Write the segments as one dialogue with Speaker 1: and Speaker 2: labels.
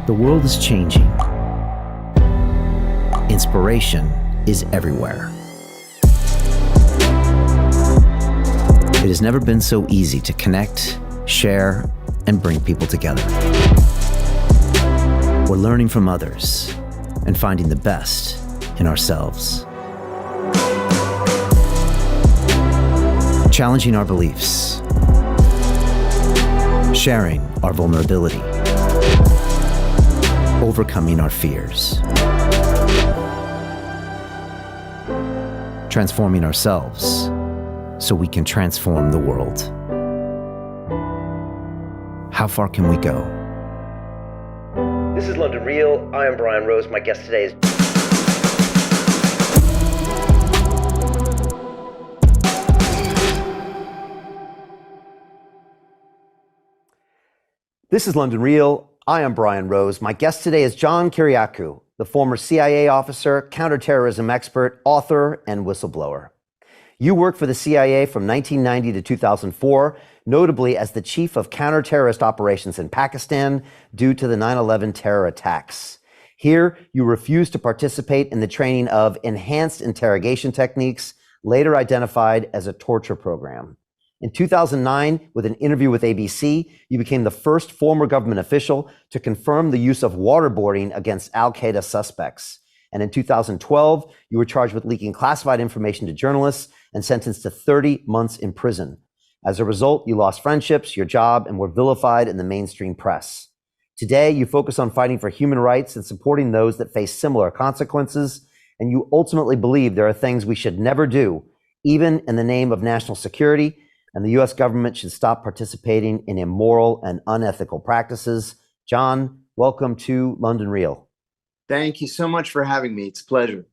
Speaker 1: The world is changing. Inspiration is everywhere. It has never been so easy to connect, share, and bring people together. We're learning from others and finding the best in ourselves. Challenging our beliefs. Sharing our vulnerability. Overcoming our fears. Transforming ourselves so we can transform the world. How far can we go?
Speaker 2: This is London Real. I am Brian Rose. My guest today is... This is London Real. I am Brian Rose. My guest today is John Kiriakou, the former CIA officer, counterterrorism expert, author, and whistleblower. You worked for the CIA from 1990 to 2004, notably as the chief of counter-terrorist operations in Pakistan due to the 9/11 terror attacks. Here, you refused to participate in the training of enhanced interrogation techniques, later identified as a torture program. In 2009, with an interview with ABC, you became the first former government official to confirm the use of waterboarding against al-Qaeda suspects. And in 2012, you were charged with leaking classified information to journalists and sentenced to 30 months in prison. As a result, you lost friendships, your job, and were vilified in the mainstream press. Today, you focus on fighting for human rights and supporting those that face similar consequences, and you ultimately believe there are things we should never do, even in the name of national security, and the U.S. government should stop participating in immoral and unethical practices. John, welcome to London Real.
Speaker 3: Thank you so much for having me. It's a pleasure.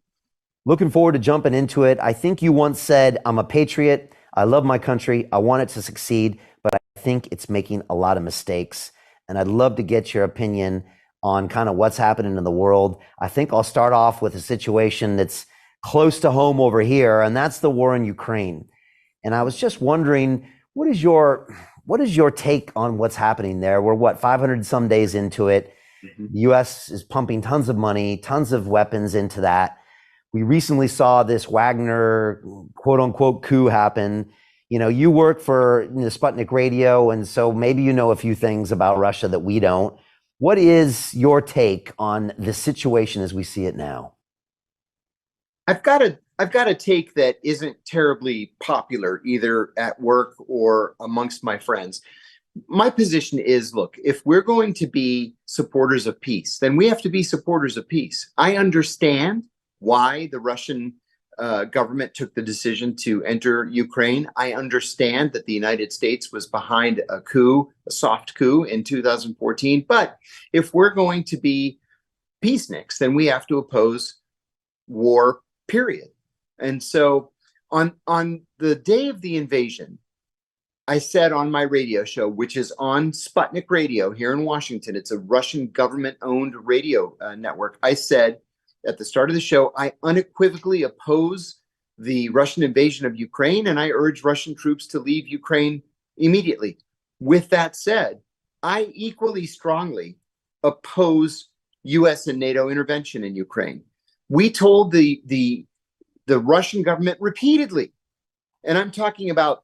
Speaker 2: Looking forward to jumping into it. I think you once said, I'm a patriot. I love my country. I want it to succeed, but I think it's making a lot of mistakes. And I'd love to get your opinion on kind of what's happening in the world. I think I'll start off with a situation that's close to home over here, and that's the war in Ukraine. And I was just wondering, what is your take on what's happening there? We're 500 some days into it. Mm-hmm. The US is pumping tons of money, tons of weapons into that. We recently saw this Wagner quote unquote coup happen. You know, you work for Sputnik Radio, and so maybe you know a few things about Russia that we don't. What is your take on the situation as we see it now?
Speaker 3: I've got a take that isn't terribly popular either at work or amongst my friends. My position is, look, if we're going to be supporters of peace, then we have to be supporters of peace. I understand why the Russian government took the decision to enter Ukraine. I understand that the United States was behind a coup, a soft coup in 2014. But if we're going to be peaceniks, then we have to oppose war, period. And so on the day of the invasion, I said on my radio show, which is on Sputnik Radio here in Washington, it's a Russian government-owned radio network. I said at the start of the show, I unequivocally oppose the Russian invasion of Ukraine, and I urge Russian troops to leave Ukraine immediately. With that said, I equally strongly oppose U.S. and NATO intervention in Ukraine. We told the Russian government repeatedly, and I'm talking about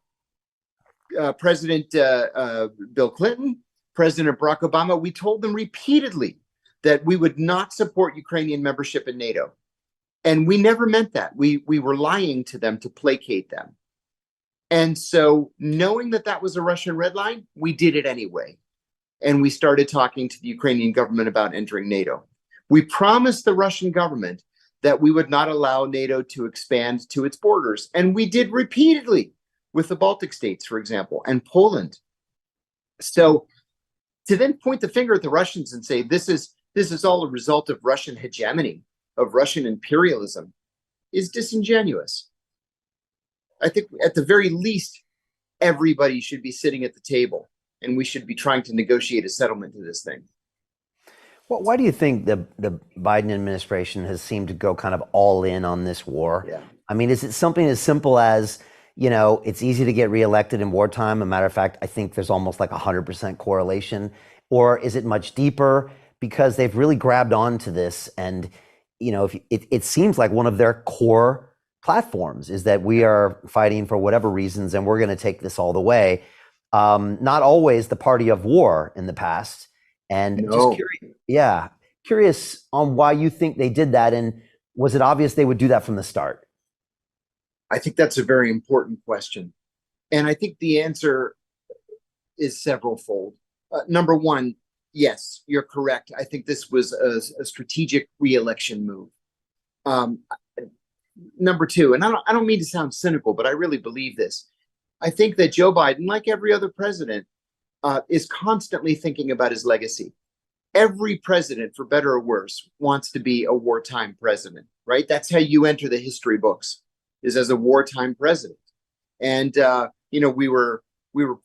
Speaker 3: President Bill Clinton, President Barack Obama, we told them repeatedly that we would not support Ukrainian membership in NATO. And we never meant that. We were lying to them to placate them. And so knowing that that was a Russian red line, we did it anyway. And we started talking to the Ukrainian government about entering NATO. We promised the Russian government that we would not allow NATO to expand to its borders. And we did repeatedly with the Baltic states, for example, and Poland. So to then point the finger at the Russians and say, this is all a result of Russian hegemony, of Russian imperialism, is disingenuous. I think at the very least, everybody should be sitting at the table and we should be trying to negotiate a settlement to this thing.
Speaker 2: Well, why do you think the Biden administration has seemed to go kind of all in on this war?
Speaker 3: Yeah.
Speaker 2: I mean, is it something as simple as, you know, it's easy to get reelected in wartime? As a matter of fact, I think there's almost like 100% correlation. Or is it much deeper? because they've really grabbed on to this. And, if it seems like one of their core platforms is that we are fighting for whatever reasons, and we're going to take this all the way. Not always the party of war in the past. And just curious on why you think they did that. And was it obvious they would do that from the start?
Speaker 3: I think that's a very important question. And I think the answer is severalfold. Number one, yes, you're correct. I think this was a strategic re-election move. Number two, and I don't mean to sound cynical, but I really believe this. I think that Joe Biden, like every other president, is constantly thinking about his legacy. Every president, for better or worse, wants to be a wartime president, right? That's how you enter the history books, is as a wartime president. And we were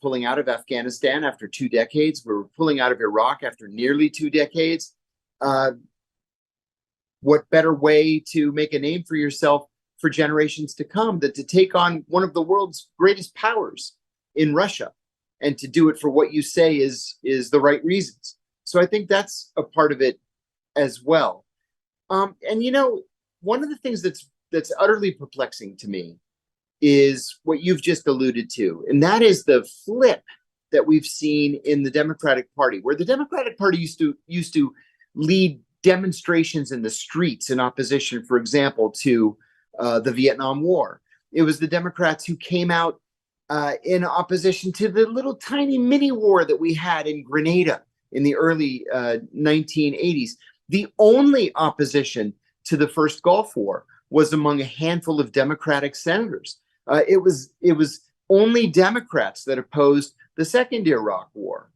Speaker 3: pulling out of Afghanistan after 2 decades. We were pulling out of Iraq after nearly 2 decades. What better way to make a name for yourself for generations to come than to take on one of the world's greatest powers in Russia, and to do it for what you say is the right reasons. So I think that's a part of it as well. And one of the things that's utterly perplexing to me is what you've just alluded to, and that is the flip that we've seen in the Democratic Party, where the Democratic Party used to lead demonstrations in the streets in opposition, for example, to the Vietnam War. It was the Democrats who came out in opposition to the little tiny mini war that we had in Grenada in the early 1980s. The only opposition to the first Gulf War was among a handful of Democratic senators. It was only Democrats that opposed the second Iraq War.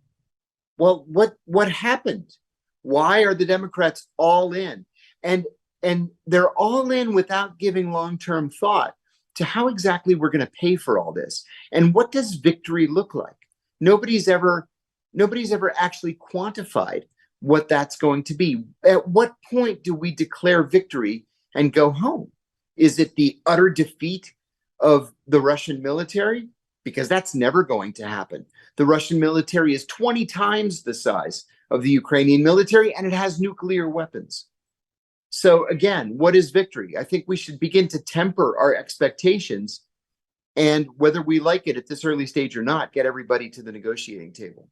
Speaker 3: Well, what happened? Why are the Democrats all in? And they're all in without giving long-term thought to how exactly we're going to pay for all this. And what does victory look like? Nobody's ever actually quantified what that's going to be. At what point do we declare victory and go home? Is it the utter defeat of the Russian military? Because that's never going to happen. The Russian military is 20 times the size of the Ukrainian military, and it has nuclear weapons. So again, what is victory? I think we should begin to temper our expectations, and whether we like it at this early stage or not, get everybody to the negotiating table.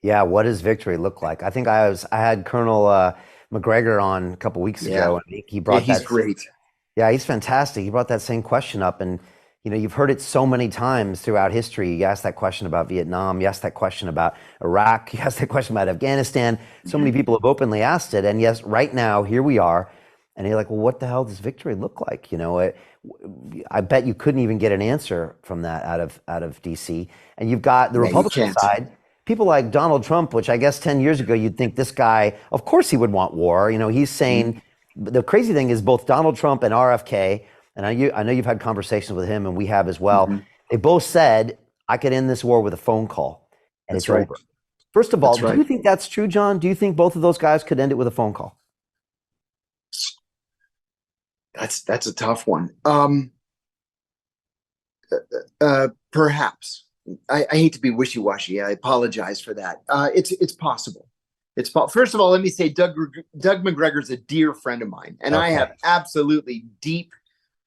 Speaker 2: Yeah, what does victory look like? I think I had Colonel McGregor on a couple weeks ago, and he brought
Speaker 3: he's great.
Speaker 2: Yeah, he's fantastic. He brought that same question up, and you've heard it so many times throughout history. You asked that question about Vietnam. You asked that question about Iraq. You asked that question about Afghanistan. So many people have openly asked it. And yes, right now, here we are. And you're like, well, what the hell does victory look like? I bet you couldn't even get an answer from that out of DC. And you've got the Republican side, people like Donald Trump, which I guess 10 years ago, you'd think this guy, of course he would want war. He's saying, the crazy thing is both Donald Trump and RFK, and I know you've had conversations with him, and we have as well. Mm-hmm. They both said, I could end this war with a phone call, and it's over. First of all, do you think that's true, John? Do you think both of those guys could end it with a phone call?
Speaker 3: That's a tough one. Perhaps. I hate to be wishy-washy. I apologize for that. It's possible. First of all, let me say Doug McGregor's a dear friend of mine, and I have absolutely deep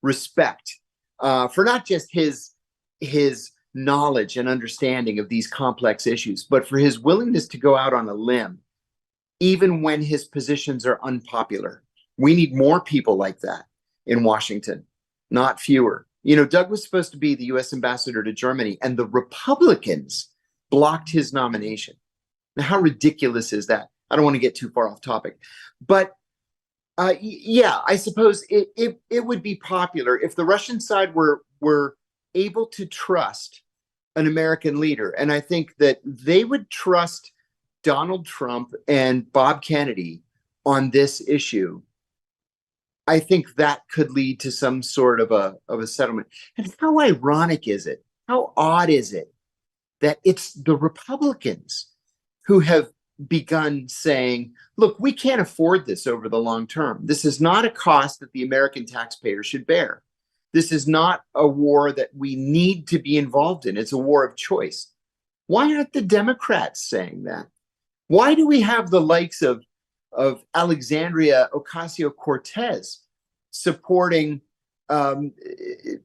Speaker 3: respect for not just his knowledge and understanding of these complex issues, but for his willingness to go out on a limb, even when his positions are unpopular. We need more people like that in Washington, not fewer. Doug was supposed to be the U.S. ambassador to Germany, and the Republicans blocked his nomination. Now, how ridiculous is that? I don't want to get too far off topic, but I suppose it would be popular if the Russian side were able to trust an American leader. And I think that they would trust Donald Trump and Bob Kennedy on this issue. I think that could lead to some sort of a settlement. And how ironic is it? How odd is it that it's the Republicans who have begun saying, look, we can't afford this over the long term. This is not a cost that the American taxpayer should bear. This is not a war that we need to be involved in. It's a war of choice. Why aren't the Democrats saying that? Why do we have the likes of Alexandria Ocasio-Cortez supporting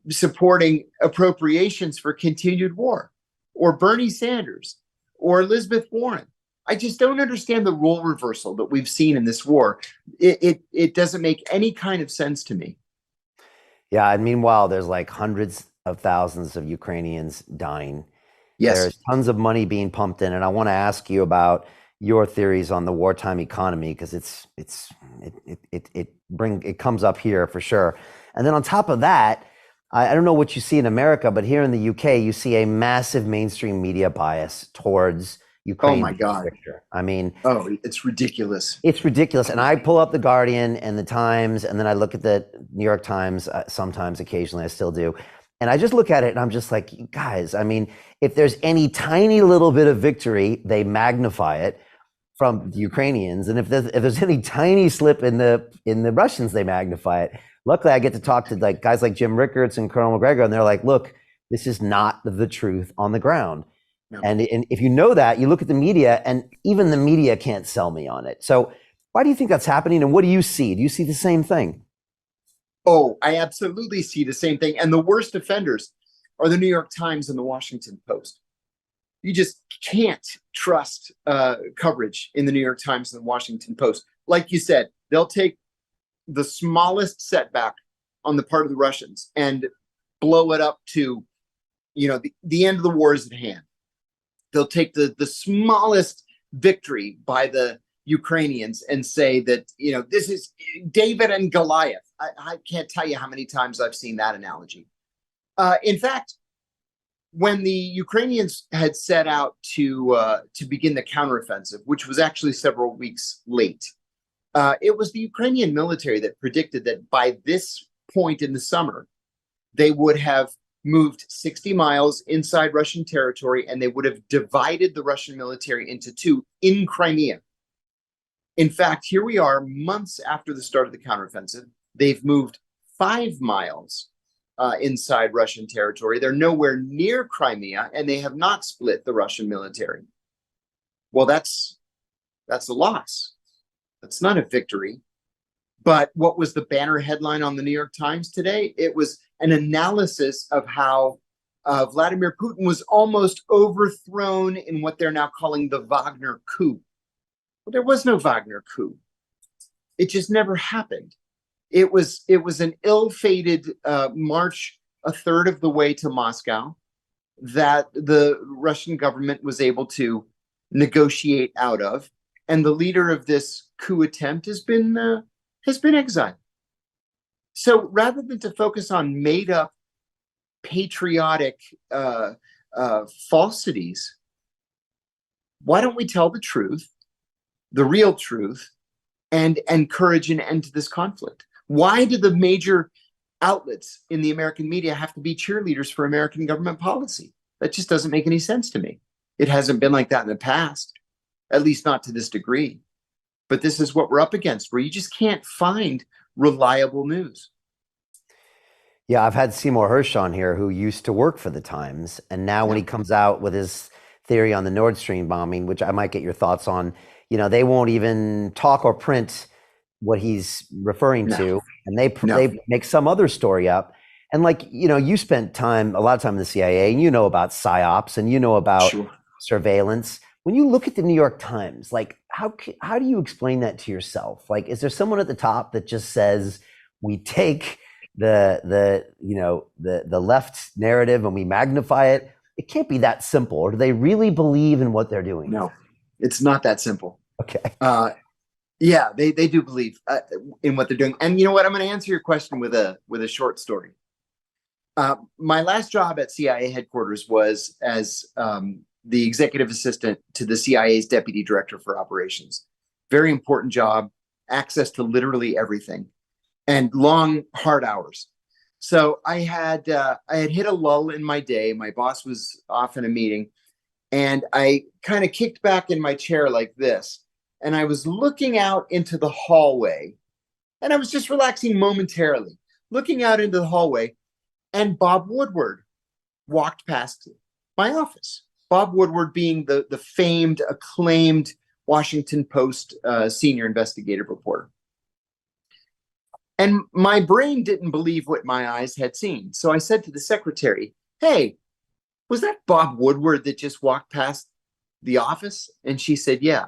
Speaker 3: supporting appropriations for continued war, or Bernie Sanders, or Elizabeth Warren? I just don't understand the role reversal that we've seen in this war. It doesn't make any kind of sense to me.
Speaker 2: Yeah, and meanwhile, there's like hundreds of thousands of Ukrainians dying.
Speaker 3: Yes.
Speaker 2: There's tons of money being pumped in, and I want to ask you about your theories on the wartime economy, because it comes up here for sure. And then on top of that, I don't know what you see in America, but here in the UK, you see a massive mainstream media bias towards Ukraine.
Speaker 3: Oh my God!
Speaker 2: I mean,
Speaker 3: it's ridiculous.
Speaker 2: It's ridiculous. And I pull up the Guardian and the Times, and then I look at the New York Times. Sometimes, occasionally, I still do. And I just look at it and I'm just like, guys, I mean, if there's any tiny little bit of victory, they magnify it from the Ukrainians. And if there's any tiny slip in the Russians, they magnify it. Luckily, I get to talk to like guys like Jim Rickards and Colonel McGregor, and they're like, look, this is not the truth on the ground. No. And if you know that, you look at the media, and even the media can't sell me on it. So why do you think that's happening? And what do you see? Do you see the same thing?
Speaker 3: Oh, I absolutely see the same thing. And the worst offenders are the New York Times and the Washington Post. You just can't trust coverage in the New York Times and the Washington Post. Like you said, they'll take the smallest setback on the part of the Russians and blow it up to, the end of the war is at hand. They'll take the smallest victory by the Ukrainians and say that, this is David and Goliath. I can't tell you how many times I've seen that analogy. In fact, when the Ukrainians had set out to begin the counteroffensive, which was actually several weeks late, it was the Ukrainian military that predicted that by this point in the summer, they would have moved 60 miles inside Russian territory, and they would have divided the Russian military into two in Crimea. In fact, here we are months after the start of the counteroffensive. They've moved 5 miles inside Russian territory. They're nowhere near Crimea, and they have not split the Russian military. Well, that's a loss. That's not a victory. But what was the banner headline on the New York Times today? It was an analysis of how Vladimir Putin was almost overthrown in what they're now calling the Wagner coup. Well, there was no Wagner coup. It just never happened. It was an ill-fated march a third of the way to Moscow that the Russian government was able to negotiate out of, and the leader of this coup attempt has been exiled. So rather than to focus on made-up patriotic falsities, why don't we tell the truth, the real truth, and encourage an end to this conflict? Why do the major outlets in the American media have to be cheerleaders for American government policy? That just doesn't make any sense to me. It hasn't been like that in the past, at least not to this degree. But this is what we're up against, where you just can't find reliable news.
Speaker 2: Yeah, I've had Seymour Hersh on here, who used to work for the Times, and now when he comes out with his theory on the Nord Stream bombing, which I might get your thoughts on, they won't even talk or print what he's referring to, and they make some other story up. And you spent a lot of time in the CIA, and about psyops, and about surveillance. When you look at the New York Times, how do you explain that to yourself? Is there someone at the top that just says, we take the left narrative and we magnify it? It can't be that simple. Or do they really believe in what they're doing?
Speaker 3: No, it's not that simple.
Speaker 2: Okay.
Speaker 3: Yeah, they do believe in what they're doing. And you know what? I'm going to answer your question with a short story. My last job at CIA headquarters was as the executive assistant to the CIA's deputy director for operations. Very important job, access to literally everything, and long, hard hours. So I had hit a lull in my day. My boss was off in a meeting, and I kind of kicked back in my chair like this. And I was looking out into the hallway, and I was just relaxing momentarily, looking out into the hallway, and Bob Woodward walked past my office. Bob Woodward being the famed, acclaimed Washington Post senior investigative reporter. And my brain didn't believe what my eyes had seen. So I said to the secretary, "Hey, was that Bob Woodward that just walked past the office?" And she said, "Yeah."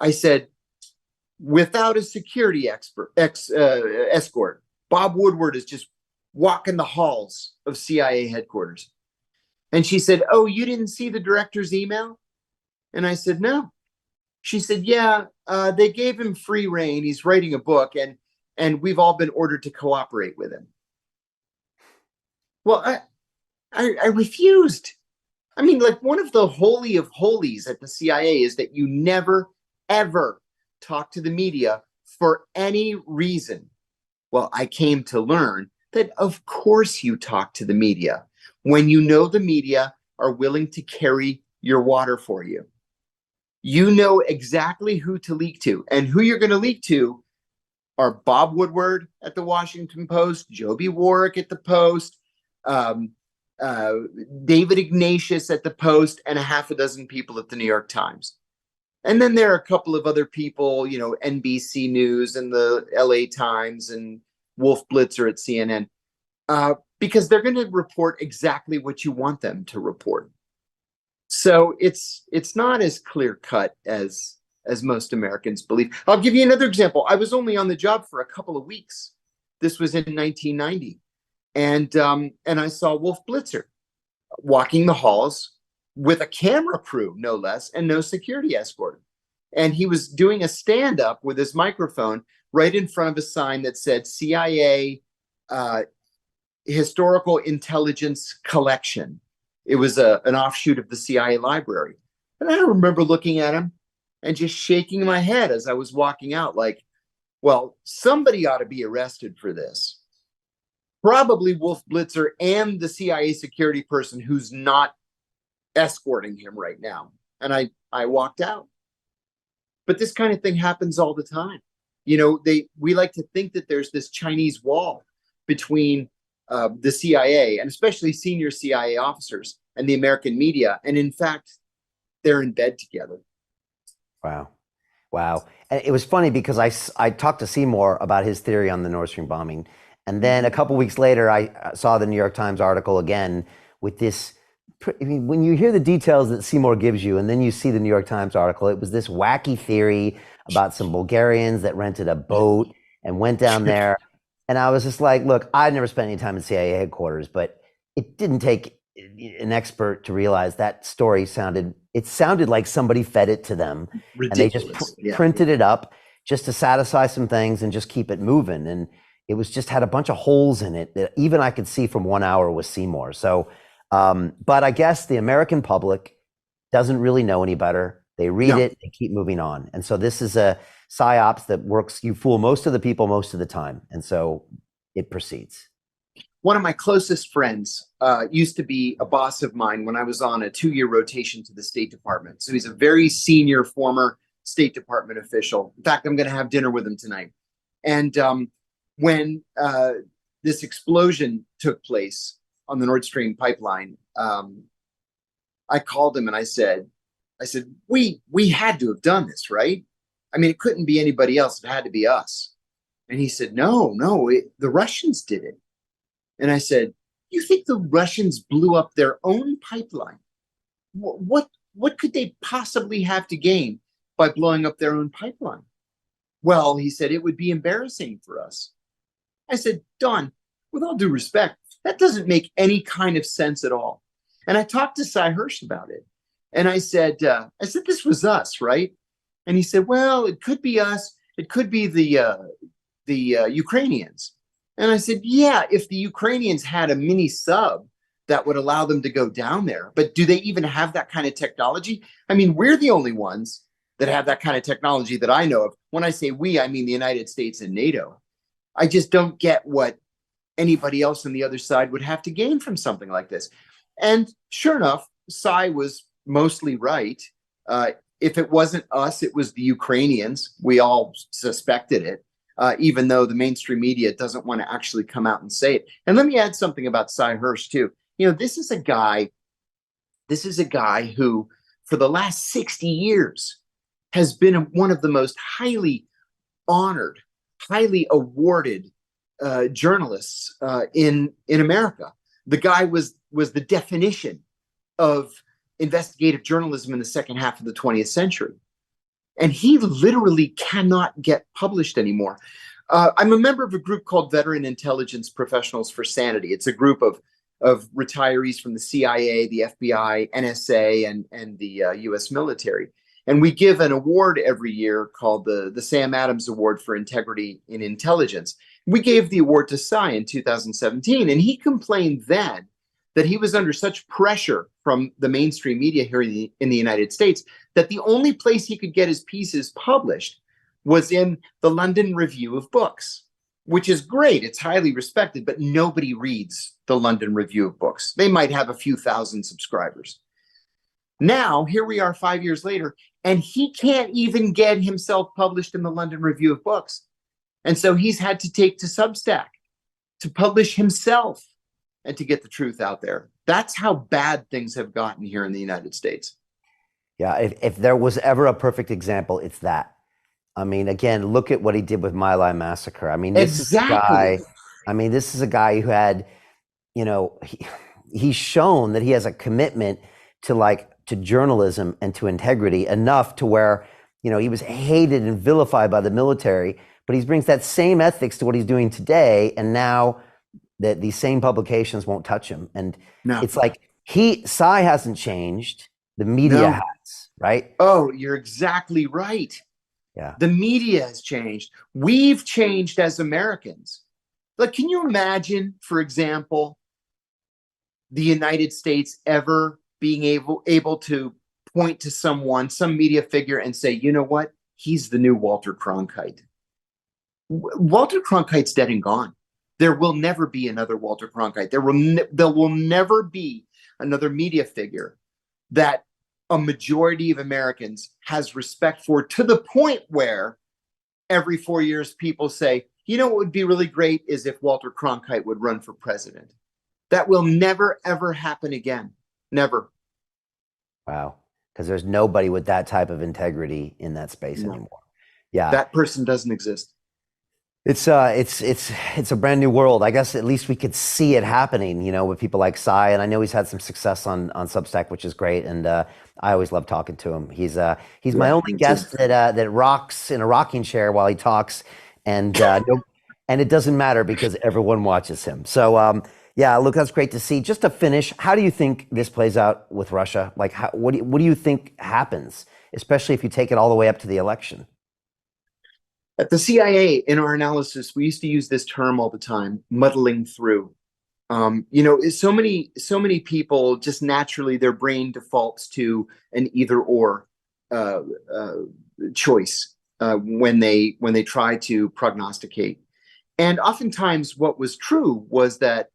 Speaker 3: I said, "Without a security escort, Bob Woodward is just walking the halls of CIA headquarters." And she said, "Oh, you didn't see the director's email?" And I said, "No." She said, "Yeah, they gave him free rein. He's writing a book, and we've all been ordered to cooperate with him." Well, I refused. I mean, like, one of the holy of holies at the CIA is that you never, ever talk to the media for any reason. Well, I came to learn that, of course, you talk to the media when you know the media are willing to carry your water for you. You know exactly who to leak to, and who you're going to leak to are Bob Woodward at the Washington Post, Joby Warwick at the Post, David Ignatius at the Post, and a half a dozen people at the New York Times. And then there are a couple of other people, you know, NBC News and the LA Times and Wolf Blitzer at CNN, because they're going to report exactly what you want them to report. So it's not as clear cut as most Americans believe. I'll give you another example. I was only on the job for a couple of weeks. This was in 1990, and I saw Wolf Blitzer walking the halls with a camera crew, no less, and no security escort. And he was doing a stand-up with his microphone right in front of a sign that said CIA Historical Intelligence Collection. It was an offshoot of the CIA library. And I remember looking at him and just shaking my head as I was walking out, like, well, somebody ought to be arrested for this. Probably Wolf Blitzer and the CIA security person who's not escorting him right now. And I walked out. But this kind of thing happens all the time. You know, we like to think that there's this Chinese wall between the CIA, and especially senior CIA officers, and the American media. And in fact, they're in bed together.
Speaker 2: Wow. And it was funny because I talked to Seymour about his theory on the Nord Stream bombing. And then a couple weeks later, I saw the New York Times article again with this. I mean, when you hear the details that Seymour gives you, and then you see the New York Times article, it was this wacky theory about some Bulgarians that rented a boat and went down there. And I was just like, look, I'd never spent any time in CIA headquarters, but it didn't take an expert to realize that story sounded like somebody fed it to them. Ridiculous. And they just printed it up just to satisfy some things and just keep it moving. And it was just had a bunch of holes in it that even I could see from 1 hour with Seymour. So, but I guess the American public doesn't really know any better. They read it, they keep moving on. And so this is a psyops that works. You fool most of the people most of the time. And so it proceeds.
Speaker 3: One of my closest friends used to be a boss of mine when I was on a 2-year rotation to the State Department. So he's a very senior former State Department official. In fact, I'm going to have dinner with him tonight. And when this explosion took place on the Nord Stream pipeline, I called him and I said, we had to have done this, right? I mean, it couldn't be anybody else. It had to be us. And he said, no, the Russians did it. And I said, you think the Russians blew up their own pipeline? What could they possibly have to gain by blowing up their own pipeline? Well, he said, it would be embarrassing for us. I said, Don, with all due respect, that doesn't make any kind of sense at all. And I talked to Cy Hirsch about it. And I said, this was us, right? And he said, well, it could be us. It could be the Ukrainians. And I said, yeah, if the Ukrainians had a mini sub that would allow them to go down there. But do they even have that kind of technology? I mean, we're the only ones that have that kind of technology that I know of. When I say we, I mean the United States and NATO. I just don't get what anybody else on the other side would have to gain from something like this. And sure enough, Cy was mostly right. If it wasn't us, it was the Ukrainians. We all suspected it. Even though the mainstream media doesn't want to actually come out and say it. And let me add something about Cy Hirsch too. You know, this is a guy who, for the last 60 years, has been one of the most highly honored, highly awarded journalists in America. The guy was the definition of investigative journalism in the second half of the 20th century. And he literally cannot get published anymore. I'm a member of a group called Veteran Intelligence Professionals for Sanity. It's a group of retirees from the CIA, the FBI, NSA, and the US military. And we give an award every year called the Sam Adams Award for Integrity in Intelligence. We gave the award to Cy in 2017, and he complained then that he was under such pressure from the mainstream media here in the United States that the only place he could get his pieces published was in the London Review of Books, which is great. It's highly respected, but nobody reads the London Review of Books. They might have a few thousand subscribers. Now, here we are 5 years later, and he can't even get himself published in the London Review of Books. And so he's had to take to Substack to publish himself and to get the truth out there. That's how bad things have gotten here in the United States.
Speaker 2: Yeah, if there was ever a perfect example, it's that. I mean, again, look at what he did with My Lai Massacre. I mean, this is a guy. I mean, this is a guy who had, you know, he's shown that he has a commitment to journalism and to integrity enough to where, you know, he was hated and vilified by the military, but he brings that same ethics to what he's doing today, and now that these same publications won't touch him. And it's like Cy hasn't changed, the media has, right?
Speaker 3: Oh, you're exactly right.
Speaker 2: Yeah.
Speaker 3: The media has changed. We've changed as Americans. Like, can you imagine, for example, the United States ever being able to point to someone, some media figure, and say, you know what? He's the new Walter Cronkite. Walter Cronkite's dead and gone. There will never be another Walter Cronkite. There will never be another media figure that a majority of Americans has respect for, to the point where every 4 years people say, you know what would be really great is if Walter Cronkite would run for president. That will never, ever happen again. Never.
Speaker 2: Wow. Because there's nobody with that type of integrity in that space anymore. Yeah.
Speaker 3: That person doesn't exist.
Speaker 2: It's a brand new world. I guess at least we could see it happening, you know, with people like Cy. And I know he's had some success on Substack, which is great. And I always love talking to him. He's my only guest that rocks in a rocking chair while he talks, and it doesn't matter because everyone watches him. So yeah, look, that's great to see. Just to finish, how do you think this plays out with Russia? Like, what do you think happens, especially if you take it all the way up to the election?
Speaker 3: At the CIA, in our analysis, we used to use this term all the time, muddling through. You know, so many people just naturally, their brain defaults to an either or choice when they try to prognosticate. And oftentimes what was true was that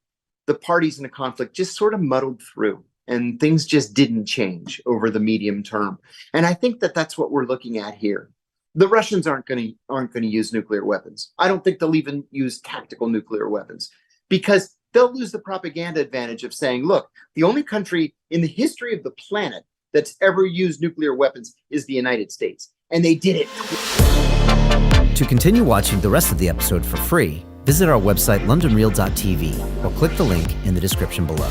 Speaker 3: the parties in a conflict just sort of muddled through, and things just didn't change over the medium term. And I think that that's what we're looking at here. The Russians aren't going to use nuclear weapons. I don't think they'll even use tactical nuclear weapons, because they'll lose the propaganda advantage of saying, look, the only country in the history of the planet that's ever used nuclear weapons is the United States. And they did it.
Speaker 1: To continue watching the rest of the episode for free, visit our website londonreal.tv or click the link in the description below.